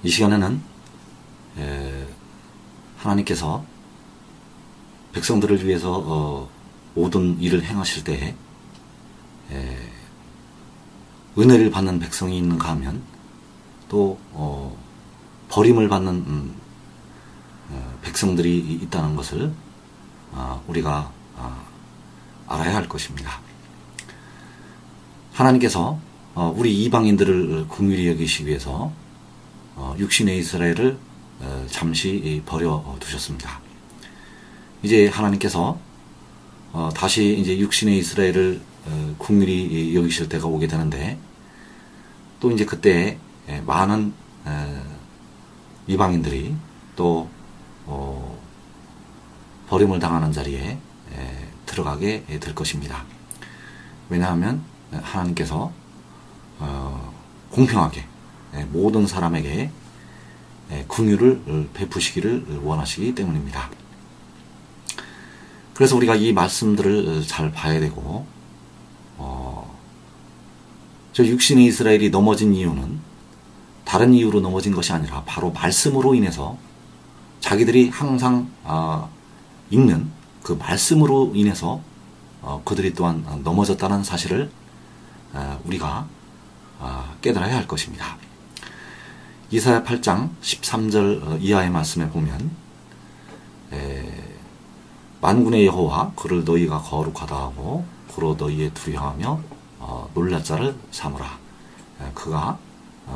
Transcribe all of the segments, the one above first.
이 시간에는 하나님께서 백성들을 위해서 모든 일을 행하실 때에 은혜를 받는 백성이 있는가 하면 또 버림을 받는 백성들이 있다는 것을 우리가 알아야 할 것입니다. 하나님께서 우리 이방인들을 긍휼히 여기시기 위해서 육신의 이스라엘을 잠시 버려두셨습니다. 이제 하나님께서 다시 이제 육신의 이스라엘을 긍휼히 여기실 때가 오게 되는데, 또 이제 그때 많은 이방인들이 또 버림을 당하는 자리에 들어가게 될 것입니다. 왜냐하면 하나님께서 공평하게 모든 사람에게 긍휼을 베푸시기를 원하시기 때문입니다. 그래서 우리가 이 말씀들을 잘 봐야 되고, 저 육신의 이스라엘이 넘어진 이유는 다른 이유로 넘어진 것이 아니라 바로 말씀으로 인해서 자기들이 항상 읽는 그 말씀으로 인해서 그들이 또한 넘어졌다는 사실을 우리가 깨달아야 할 것입니다. 이사야 8장 13절 이하의 말씀에 보면 만군의 여호와 그를 너희가 거룩하다 하고 그로 너희의 두려워하며 놀랄 자를 삼으라. 그가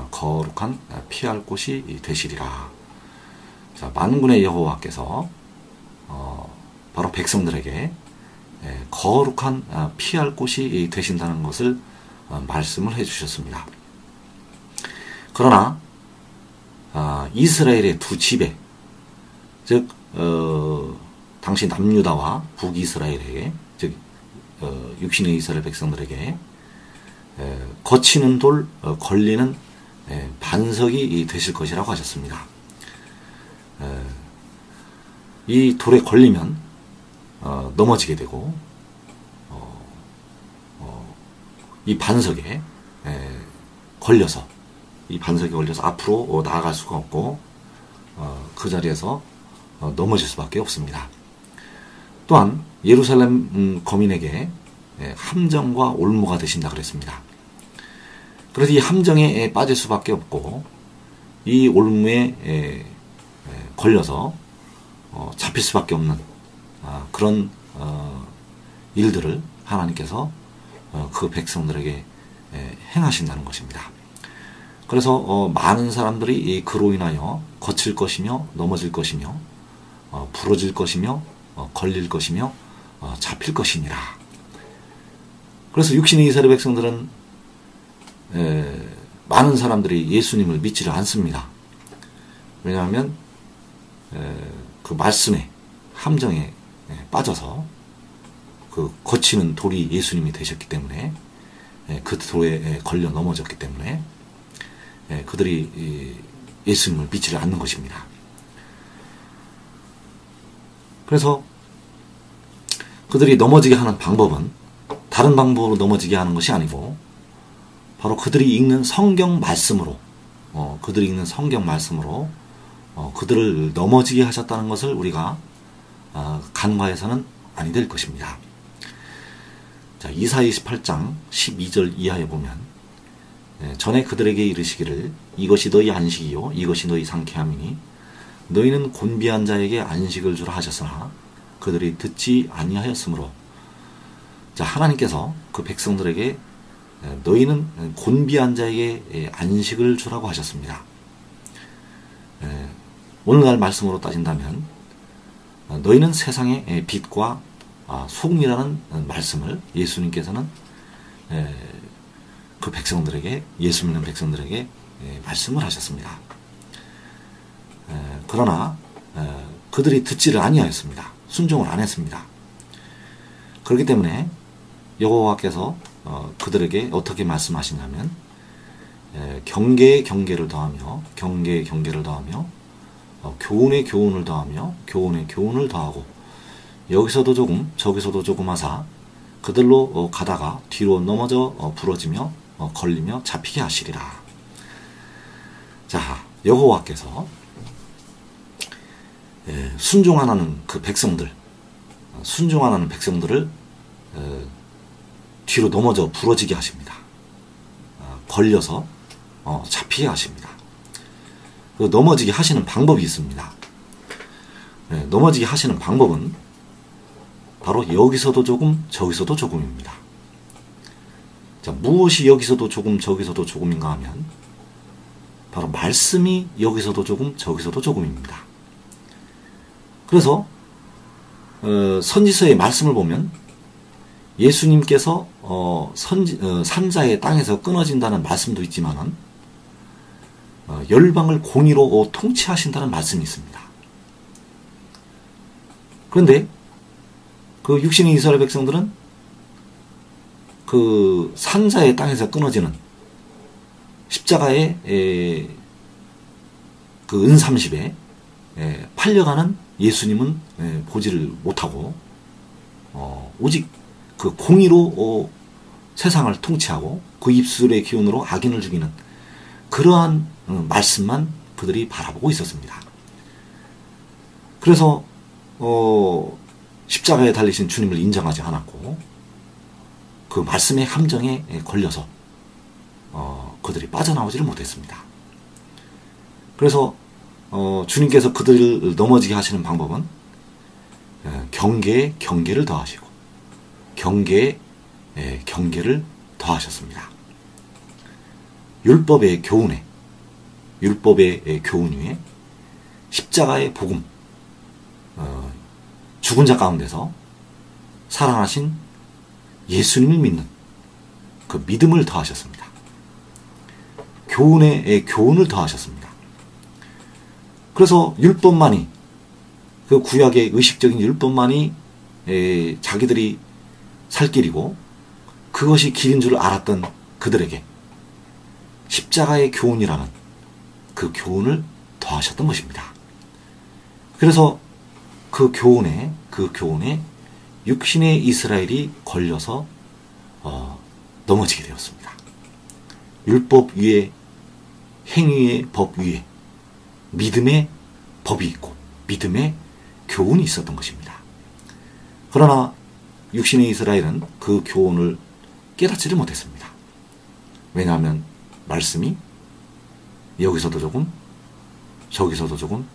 거룩한 피할 곳이 되시리라. 자, 만군의 여호와께서 바로 백성들에게 거룩한 피할 곳이 되신다는 것을 말씀을 해주셨습니다. 그러나 이스라엘의 두 지배, 즉 당시 남유다와 북이스라엘에게, 즉 육신의 이스라엘 백성들에게 거치는 돌, 걸리는 반석이 되실 것이라고 하셨습니다. 이 돌에 걸리면 넘어지게 되고, 이 반석에 걸려서 앞으로 나아갈 수가 없고 그 자리에서 넘어질 수밖에 없습니다. 또한 예루살렘 거민에게 함정과 올무가 되신다 그랬습니다. 그래서 이 함정에 빠질 수밖에 없고 이 올무에 걸려서 잡힐 수밖에 없는 그런 일들을 하나님께서 그 백성들에게 행하신다는 것입니다. 그래서 많은 사람들이 그로 인하여 거칠 것이며 넘어질 것이며 부러질 것이며 걸릴 것이며 잡힐 것이니라. 그래서 육신의 이스라엘 백성들은 많은 사람들이 예수님을 믿지를 않습니다. 왜냐하면 그 말씀에 함정에 빠져서 그 거치는 돌이 예수님이 되셨기 때문에, 그 돌에 걸려 넘어졌기 때문에 그들이 예수님을 믿지를 않는 것입니다. 그래서 그들이 넘어지게 하는 방법은 다른 방법으로 넘어지게 하는 것이 아니고 바로 그들이 읽는 성경 말씀으로 그들을 넘어지게 하셨다는 것을 우리가 간과해서는 아니 될 것입니다. 자, 이사야 28장 12절 이하에 보면 전에 그들에게 이르시기를 이것이 너희 안식이요 이것이 너희 상쾌함이니 너희는 곤비한 자에게 안식을 주라 하셨으나 그들이 듣지 아니하였으므로. 자, 하나님께서 그 백성들에게 너희는 곤비한 자에게 안식을 주라고 하셨습니다. 오늘날 말씀으로 따진다면 너희는 세상의 빛과 소금이라는 말씀을 예수님께서는 그 백성들에게, 예수 믿는 백성들에게 말씀을 하셨습니다. 그러나 그들이 듣지를 아니하였습니다. 순종을 안 했습니다. 그렇기 때문에 여호와께서 그들에게 어떻게 말씀하시냐면 경계에 경계를 더하며 경계에 경계를 더하며 교훈에 교훈을 더하며 교훈에 교훈을 더하고 여기서도 조금 저기서도 조금 하사 그들로 가다가 뒤로 넘어져 부러지며 걸리며 잡히게 하시리라. 자, 여호와께서 순종하는 그 백성들, 순종하는 백성들을 뒤로 넘어져 부러지게 하십니다. 걸려서 잡히게 하십니다. 그 넘어지게 하시는 방법이 있습니다. 넘어지게 하시는 방법은 바로 여기서도 조금 저기서도 조금입니다. 자, 무엇이 여기서도 조금 저기서도 조금인가 하면 바로 말씀이 여기서도 조금 저기서도 조금입니다. 그래서 선지서의 말씀을 보면 예수님께서 산자의 땅에서 끊어진다는 말씀도 있지만은 열방을 공의로 통치하신다는 말씀이 있습니다. 그런데 그 육신의 이스라엘 백성들은 그 산자의 땅에서 끊어지는 십자가의 그 은30에 팔려가는 예수님은 보지를 못하고 오직 그 공의로 세상을 통치하고 그 입술의 기운으로 악인을 죽이는 그러한 말씀만 그들이 바라보고 있었습니다. 그래서 십자가에 달리신 주님을 인정하지 않았고 그 말씀의 함정에 걸려서 그들이 빠져나오지를 못했습니다. 그래서 주님께서 그들을 넘어지게 하시는 방법은 경계에 경계를 더하시고 경계에 경계를 더하셨습니다. 율법의 교훈 위에 십자가의 복음, 죽은 자 가운데서 살아나신 예수님을 믿는 그 믿음을 더하셨습니다. 교훈에 교훈을 더하셨습니다. 그래서 율법만이, 그 구약의 의식적인 율법만이 자기들이 살 길이고 그것이 길인 줄 알았던 그들에게 십자가의 교훈이라는 그 교훈을 더하셨던 것입니다. 그래서 그 교훈에 육신의 이스라엘이 걸려서 넘어지게 되었습니다. 율법 위에, 행위의 법 위에 믿음의 법이 있고 믿음의 교훈이 있었던 것입니다. 그러나 육신의 이스라엘은 그 교훈을 깨닫지를 못했습니다. 왜냐하면 말씀이 여기서도 조금 저기서도 조금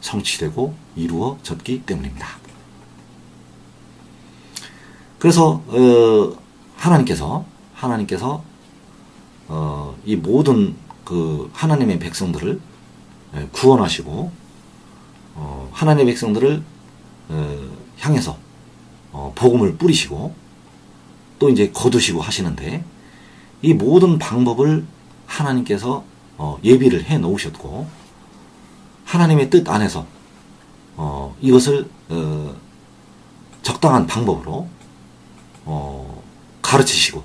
성취되고 이루어졌기 때문입니다. 그래서 하나님께서 이 모든 그 하나님의 백성들을 구원하시고 하나님의 백성들을 향해서 복음을 뿌리시고 또 이제 거두시고 하시는데 이 모든 방법을 하나님께서 예비를 해 놓으셨고 하나님의 뜻 안에서 이것을 적당한 방법으로 가르치시고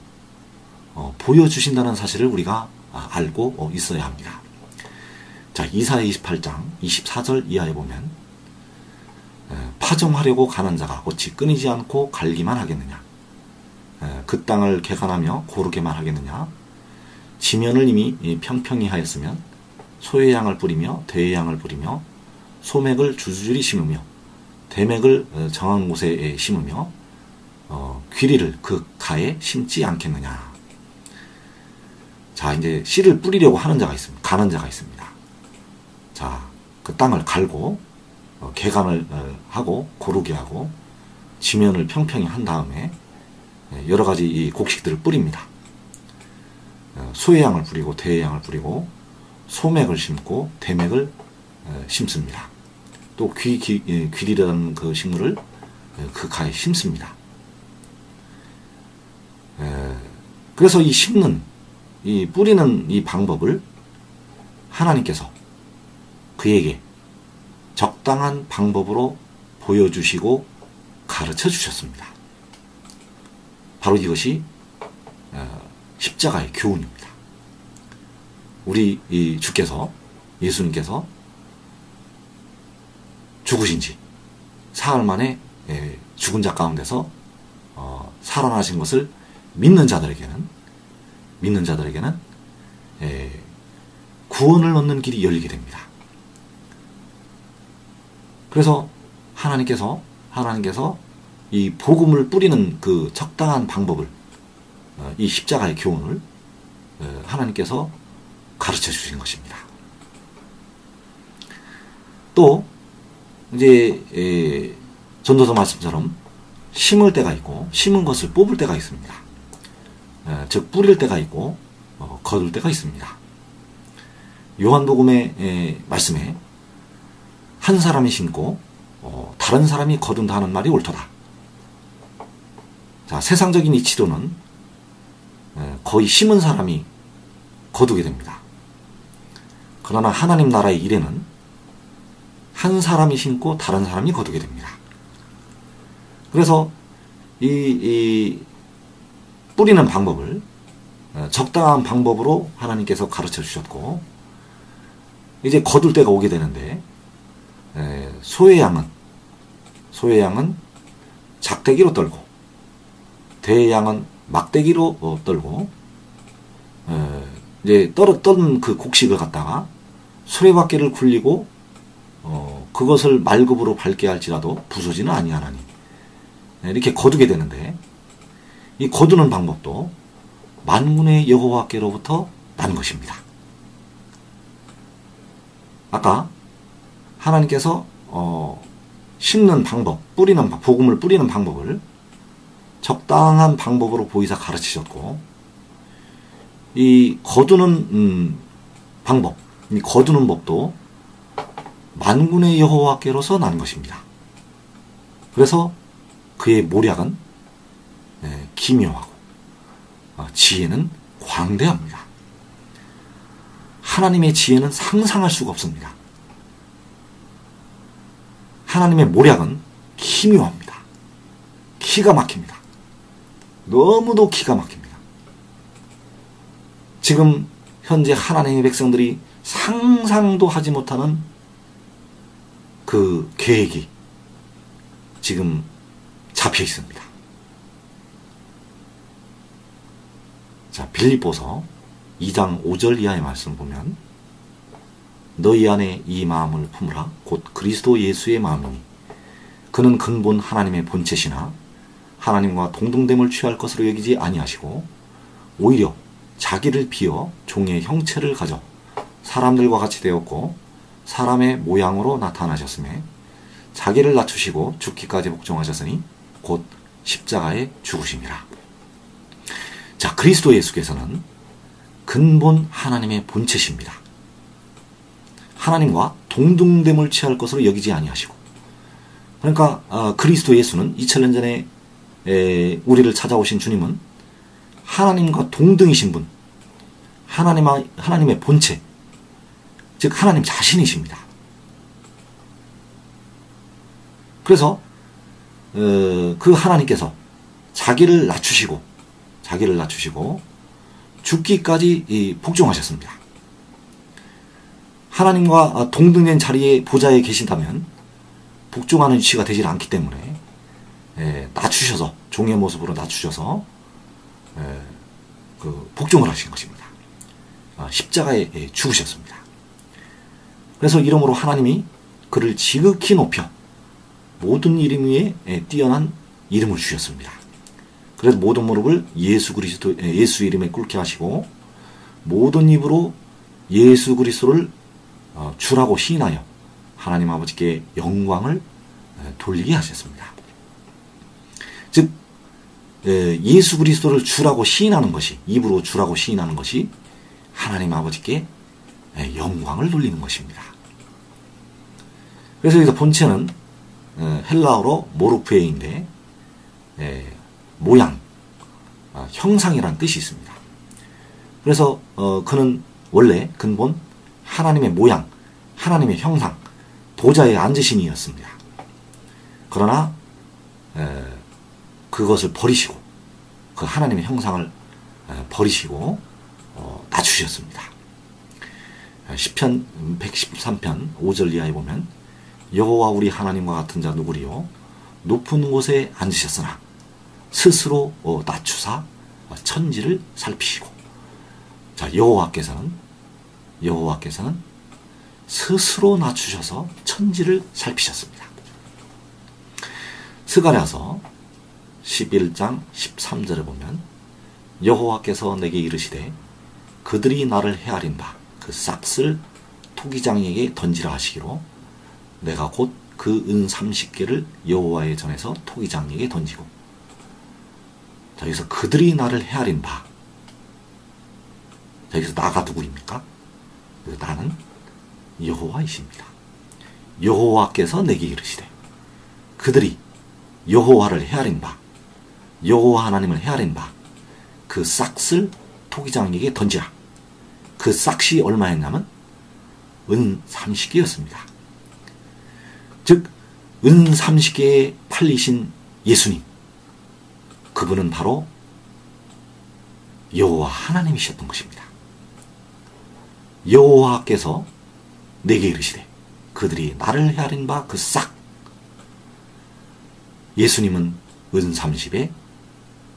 보여주신다는 사실을 우리가 알고 있어야 합니다. 자, 이사야 28장 24절 이하에 보면 파종하려고 가는 자가 어찌 끊이지 않고 갈기만 하겠느냐. 그 땅을 개간하며 고르게만 하겠느냐. 지면을 이미 평평히 하였으면 소의 양을 뿌리며 대의 양을 뿌리며 소맥을 주주리 심으며 대맥을 정한 곳에 심으며 귀리를 그 가에 심지 않겠느냐. 자, 이제 씨를 뿌리려고 하는 자가 있습니다. 가는 자가 있습니다. 자, 그 땅을 갈고 개간을 하고 고르게 하고 지면을 평평히 한 다음에 여러 가지 이 곡식들을 뿌립니다. 소의 양을 뿌리고 대의 양을 뿌리고 소맥을 심고 대맥을 심습니다. 또 귀리라는 그 식물을 그 가에 심습니다. 그래서 이 심는, 이 뿌리는 이 방법을 하나님께서 그에게 적당한 방법으로 보여주시고 가르쳐 주셨습니다. 바로 이것이 십자가의 교훈입니다. 우리 이 주께서, 예수님께서 죽으신 지 사흘 만에 죽은 자 가운데서 살아나신 것을 믿는 자들에게는 구원을 얻는 길이 열리게 됩니다. 그래서 하나님께서 이 복음을 뿌리는 그 적당한 방법을, 이 십자가의 교훈을 하나님께서 가르쳐 주신 것입니다. 또 이제 전도서 말씀처럼 심을 때가 있고 심은 것을 뽑을 때가 있습니다. 즉 뿌릴 때가 있고 거둘 때가 있습니다. 요한복음의 말씀에 한 사람이 심고 다른 사람이 거둔다 하는 말이 옳도다. 자, 세상적인 이치로는 거의 심은 사람이 거두게 됩니다. 그러나 하나님 나라의 일에는 한 사람이 심고 다른 사람이 거두게 됩니다. 그래서 이 뿌리는 방법을 적당한 방법으로 하나님께서 가르쳐 주셨고, 이제 거둘 때가 오게 되는데, 소의 양은 작대기로 떨고 대의 양은 막대기로 떨고, 이제 떨었던 그 곡식을 갖다가 수레바퀴를 굴리고 그것을 말급으로 밟게 할지라도 부서지는 아니하나니, 이렇게 거두게 되는데, 이 거두는 방법도 만군의 여호와께로부터 난 것입니다. 아까 하나님께서 심는 방법, 복음을 뿌리는 방법을 적당한 방법으로 보이사 가르치셨고, 이 거두는 방법, 이 거두는 법도 만군의 여호와께로서 난 것입니다. 그래서 그의 모략은 기묘하고 지혜는 광대합니다. 하나님의 지혜는 상상할 수가 없습니다. 하나님의 모략은 기묘합니다. 기가 막힙니다. 너무도 기가 막힙니다. 지금 현재 하나님의 백성들이 상상도 하지 못하는 그 계획이 지금 잡혀 있습니다. 자, 빌립보서 2장 5절 이하의 말씀 보면, 너희 안에 이 마음을 품으라 곧 그리스도 예수의 마음이니 그는 근본 하나님의 본체시나 하나님과 동등됨을 취할 것으로 여기지 아니하시고 오히려 자기를 비어 종의 형체를 가져 사람들과 같이 되었고 사람의 모양으로 나타나셨음에 자기를 낮추시고 죽기까지 복종하셨으니 곧 십자가에 죽으심이라. 자, 그리스도 예수께서는 근본 하나님의 본체십니다. 하나님과 동등됨을 취할 것으로 여기지 아니하시고, 그러니까 그리스도 예수는 2000년 전에 우리를 찾아오신 주님은 하나님과 동등이신 분, 하나님의 본체, 즉 하나님 자신이십니다. 그래서 그 하나님께서 자기를 낮추시고 죽기까지 복종하셨습니다. 하나님과 동등된 자리에 보좌에 계신다면 복종하는 위치가 되질 않기 때문에 낮추셔서, 종의 모습으로 낮추셔서 복종을 하신 것입니다. 십자가에 죽으셨습니다. 그래서 이러므로 하나님이 그를 지극히 높여 모든 이름 위에 뛰어난 이름을 주셨습니다. 그래서 모든 무릎을 예수 이름에 꿇게 하시고 모든 입으로 예수 그리스도를 주라고 시인하여 하나님 아버지께 영광을 돌리게 하셨습니다. 즉 예수 그리스도를 주라고 시인하는 것이, 입으로 주라고 시인하는 것이 하나님 아버지께 영광을 돌리는 것입니다. 그래서 여기서 본체는 헬라어로 모르프에인데 모양, 형상이라는 뜻이 있습니다. 그래서 그는 원래 근본 하나님의 모양, 하나님의 형상, 보좌에 앉으신 이였습니다. 그러나 그것을 버리시고, 그 하나님의 형상을 버리시고 낮추셨습니다. 시편 113편 5절 이하에 보면 여호와 우리 하나님과 같은 자 누구리요 높은 곳에 앉으셨으나 스스로 낮추사 천지를 살피시고. 자, 여호와께서는 여호와께서는 스스로 낮추셔서 천지를 살피셨습니다. 스가랴서 11장 13절에 보면 여호와께서 내게 이르시되 그들이 나를 헤아린 바 그 싹을 토기장이에게 던지라 하시기로 내가 곧 그 은 30개를 여호와의 전에서 토기장이에게 던지고. 자, 여기서 그들이 나를 헤아린 바. 자, 여기서 나가 누구입니까? 나는 여호와이십니다. 여호와께서 내게 이르시되 그들이 여호와를 헤아린 바, 여호와 하나님을 헤아린 바 그 싹을 토기장에게 던지라. 그 싹이 얼마였냐면 은 30개였습니다. 즉 은 30개에 팔리신 예수님, 그분은 바로 여호와 하나님이셨던 것입니다. 여호와께서 내게 이르시되 그들이 나를 헤아린 바 그 싹. 예수님은 은 30에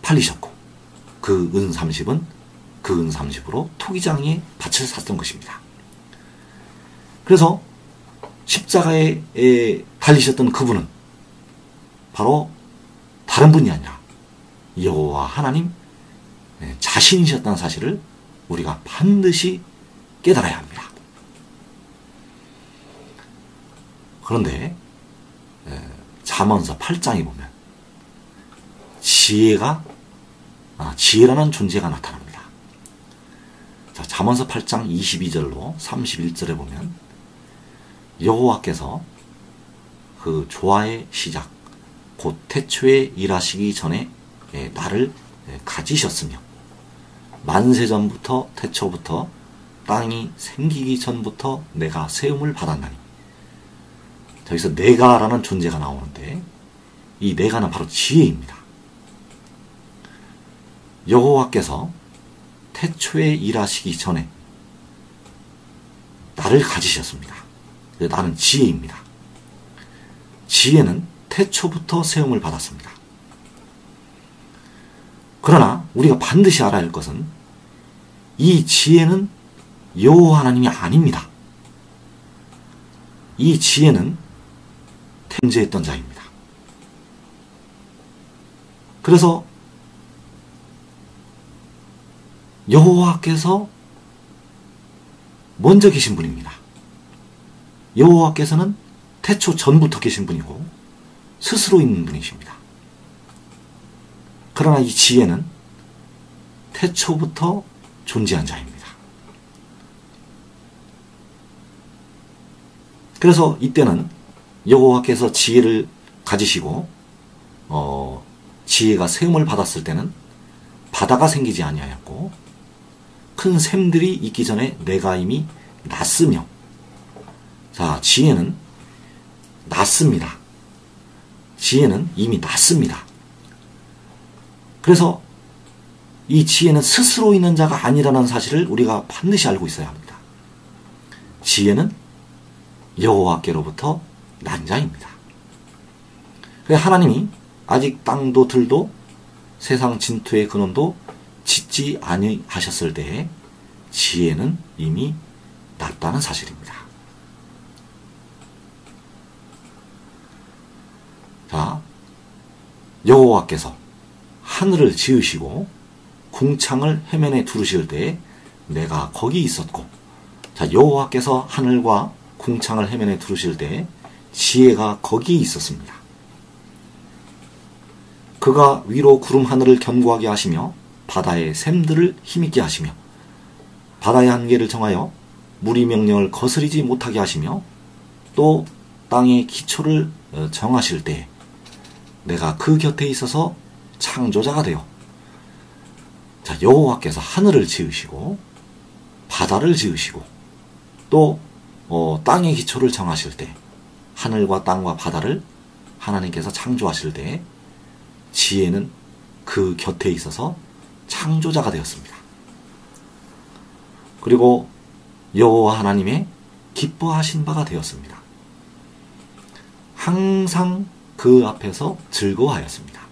팔리셨고 그 은 30은 그 은 30으로 토기장에 밭을 샀던 것입니다. 그래서 십자가에 달리셨던 그분은 바로 다른 분이 아니라 여호와 하나님 자신이셨다는 사실을 우리가 반드시 깨달아야 합니다. 그런데 잠언서 8장에 보면 지혜라는 존재가 나타납니다. 자, 잠언서 8장 22절로 31절에 보면 여호와께서 그 조화의 시작 곧 태초에 일하시기 전에 나를 가지셨으며 만세 전부터 태초부터 땅이 생기기 전부터 내가 세움을 받았나니. 여기서 내가라는 존재가 나오는데 이 내가는 바로 지혜입니다. 여호와께서 태초에 일하시기 전에 나를 가지셨습니다. 나는 지혜입니다. 지혜는 태초부터 세움을 받았습니다. 그러나 우리가 반드시 알아야 할 것은 이 지혜는 여호와 하나님이 아닙니다. 이 지혜는 탐재했던 자입니다. 그래서 여호와께서 먼저 계신 분입니다. 여호와께서는 태초 전부터 계신 분이고 스스로 있는 분이십니다. 그러나 이 지혜는 태초부터 존재한 자입니다. 그래서 이때는 여호와께서 지혜를 가지시고 지혜가 세움을 받았을 때는 바다가 생기지 아니하였고 큰 샘들이 있기 전에 내가 이미 났으며. 자, 지혜는 났습니다. 지혜는 이미 났습니다. 그래서 이 지혜는 스스로 있는 자가 아니라는 사실을 우리가 반드시 알고 있어야 합니다. 지혜는 여호와께로부터 난 자입니다. 그래서 하나님이 아직 땅도 들도 세상 진토의 근원도 짓지 아니하셨을 때에 지혜는 이미 났다는 사실입니다. 자, 여호와께서 하늘을 지으시고 궁창을 해면에 두르실 때에 내가 거기 있었고. 자, 여호와께서 하늘과 궁창을 해면에 두르실 때에 지혜가 거기 있었습니다. 그가 위로 구름 하늘을 견고하게 하시며 바다의 샘들을 힘있게 하시며 바다의 한계를 정하여 물이 명령을 거스리지 못하게 하시며 또 땅의 기초를 정하실 때에 내가 그 곁에 있어서 창조자가 되어. 자, 여호와께서 하늘을 지으시고 바다를 지으시고 또 땅의 기초를 정하실 때 하늘과 땅과 바다를 하나님께서 창조하실 때 지혜는 그 곁에 있어서 창조자가 되었습니다. 그리고 여호와 하나님의 기뻐하신 바가 되었습니다. 항상 그 앞에서 즐거워하였습니다.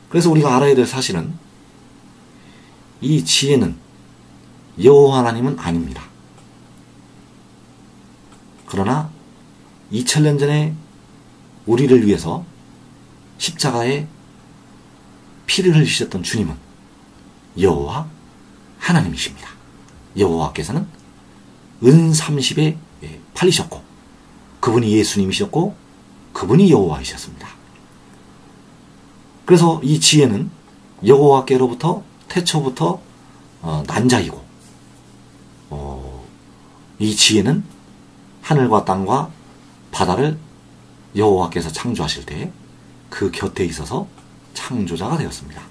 그래서 우리가 알아야 될 사실은 이 지혜는 여호와 하나님은 아닙니다. 그러나 2000년 전에 우리를 위해서 십자가에 피를 흘리셨던 주님은 여호와 하나님이십니다. 여호와께서는 은 30에 팔리셨고 그분이 예수님이셨고 그분이 여호와이셨습니다. 그래서 이 지혜는 여호와께로부터 태초부터 난 자이고 이 지혜는 하늘과 땅과 바다를 여호와께서 창조하실 때 그 곁에 있어서 창조자가 되었습니다.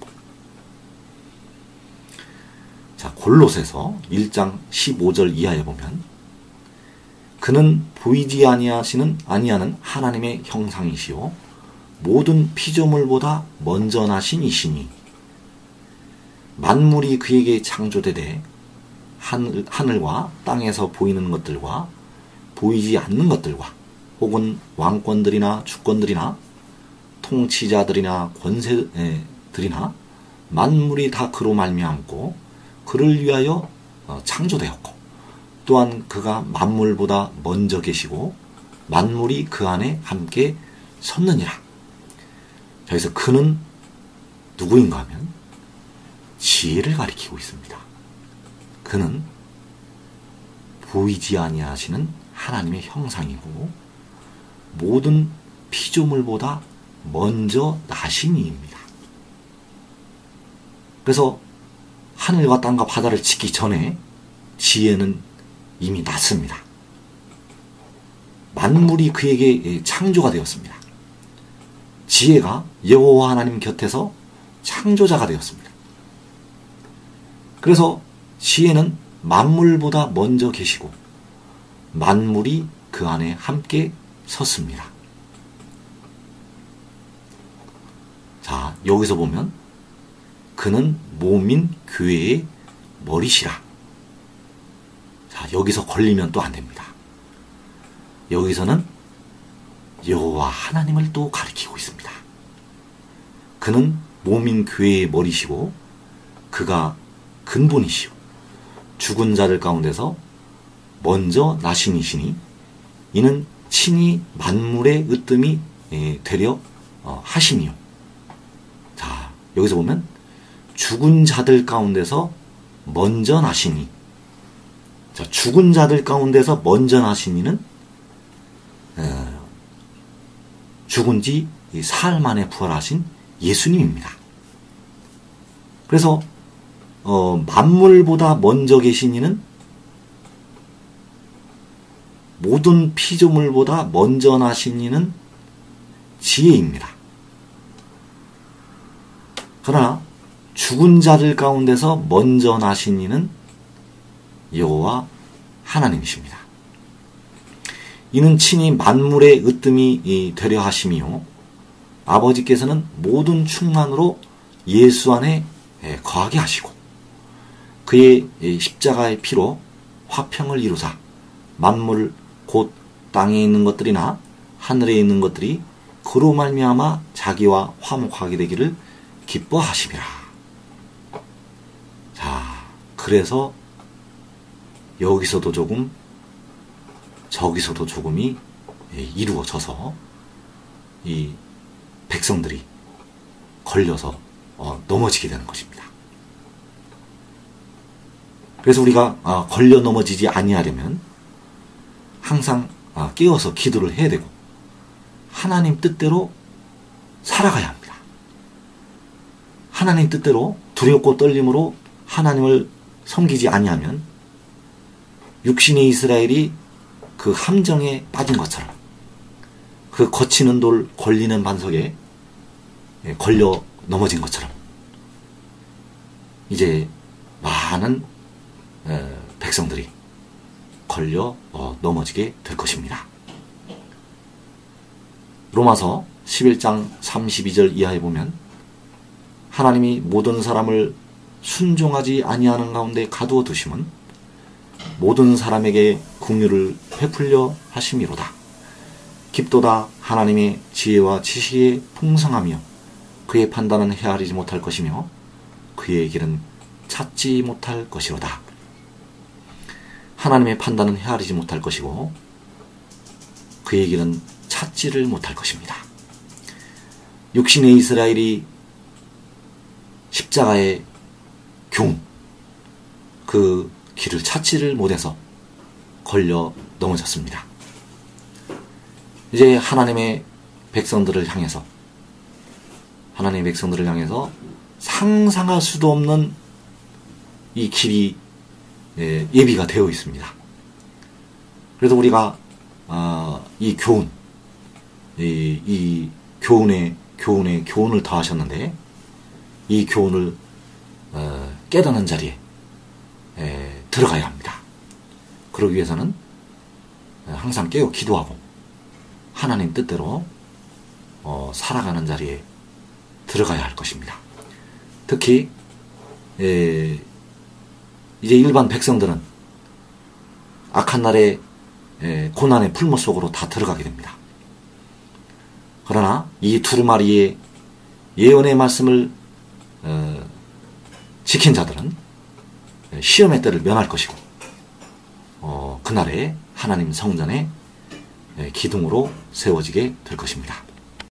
자, 골로새서 1장 15절 이하에 보면 그는 보이지 아니하는 하나님의 형상이시요 모든 피조물보다 먼저 나신 이시니 만물이 그에게 창조되되 하늘과 땅에서 보이는 것들과 보이지 않는 것들과 혹은 왕권들이나 주권들이나 통치자들이나 권세들이나 만물이 다 그로 말미암고 그를 위하여 창조되었고 또한 그가 만물보다 먼저 계시고 만물이 그 안에 함께 섰느니라. 그래서 그는 누구인가 하면 지혜를 가리키고 있습니다. 그는 보이지 아니하시는 하나님의 형상이고 모든 피조물보다 먼저 나신 이입니다. 그래서 하늘과 땅과 바다를 짓기 전에 지혜는 이미 났습니다. 만물이 그에게 창조가 되었습니다. 지혜가 여호와 하나님 곁에서 창조자가 되었습니다. 그래서 지혜는 만물보다 먼저 계시고 만물이 그 안에 함께 섰습니다. 자, 여기서 보면 그는 몸인 교회의 머리시라. 자, 여기서 걸리면 또 안 됩니다. 여기서는 여호와 하나님을 또 가리키고 있습니다. 그는 몸인 교회의 머리시고 그가 근본이시오 죽은 자들 가운데서 먼저 나신 이시니 이는 친히 만물의 으뜸이 되려 하심이요. 자, 여기서 보면 죽은 자들 가운데서 먼저 나시니, 자, 죽은 자들 가운데서 먼저 나시니는 죽은 지 사흘 만에 부활하신 예수님입니다. 그래서 만물보다 먼저 계신 이는 모든 피조물보다 먼저 나신 이는 지혜입니다. 그러나 죽은 자들 가운데서 먼저 나신 이는 여호와 하나님이십니다. 이는 친히 만물의 으뜸이 되려 하심이요 아버지께서는 모든 충만으로 예수 안에 거하게 하시고 그의 십자가의 피로 화평을 이루사 만물 곧 땅에 있는 것들이나 하늘에 있는 것들이 그로 말미암아 자기와 화목하게 되기를 기뻐하심이라. 자, 그래서 여기서도 조금 저기서도 조금이 이루어져서 이 백성들이 걸려서 넘어지게 되는 것입니다. 그래서 우리가 걸려 넘어지지 아니하려면 항상 깨어서 기도를 해야 되고 하나님 뜻대로 살아가야 합니다. 하나님 뜻대로 두렵고 떨림으로 하나님을 섬기지 아니하면 육신의 이스라엘이 그 함정에 빠진 것처럼 그 거치는 돌 걸리는 반석에 걸려 넘어진 것처럼 이제 많은 백성들이 걸려 넘어지게 될 것입니다. 로마서 11장 32절 이하에 보면 하나님이 모든 사람을 순종하지 아니하는 가운데 가두어 두심은 모든 사람에게 긍휼을 베풀려 하심이로다. 깊도다 하나님의 지혜와 지식의 풍성하며 그의 판단은 헤아리지 못할 것이며 그의 길은 찾지 못할 것이로다. 하나님의 판단은 헤아리지 못할 것이고 그의 길은 찾지를 못할 것입니다. 육신의 이스라엘이 십자가의 교훈, 그 길을 찾지를 못해서 걸려 넘어졌습니다. 이제 하나님의 백성들을 향해서 상상할 수도 없는 이 길이 예비가 되어 있습니다. 그래서 우리가 이 교훈, 이 교훈에 교훈을 더하셨는데 이 교훈을 깨닫는 자리에 들어가야 합니다. 그러기 위해서는 항상 깨어 기도하고 하나님 뜻대로 살아가는 자리에 들어가야 할 것입니다. 특히 이제 일반 백성들은 악한 날에 고난의 풀무 속으로 다 들어가게 됩니다. 그러나 이 두루마리의 예언의 말씀을 지킨 자들은 시험의 때를 면할 것이고 그날에 하나님 성전에 기둥으로 세워지게 될 것입니다.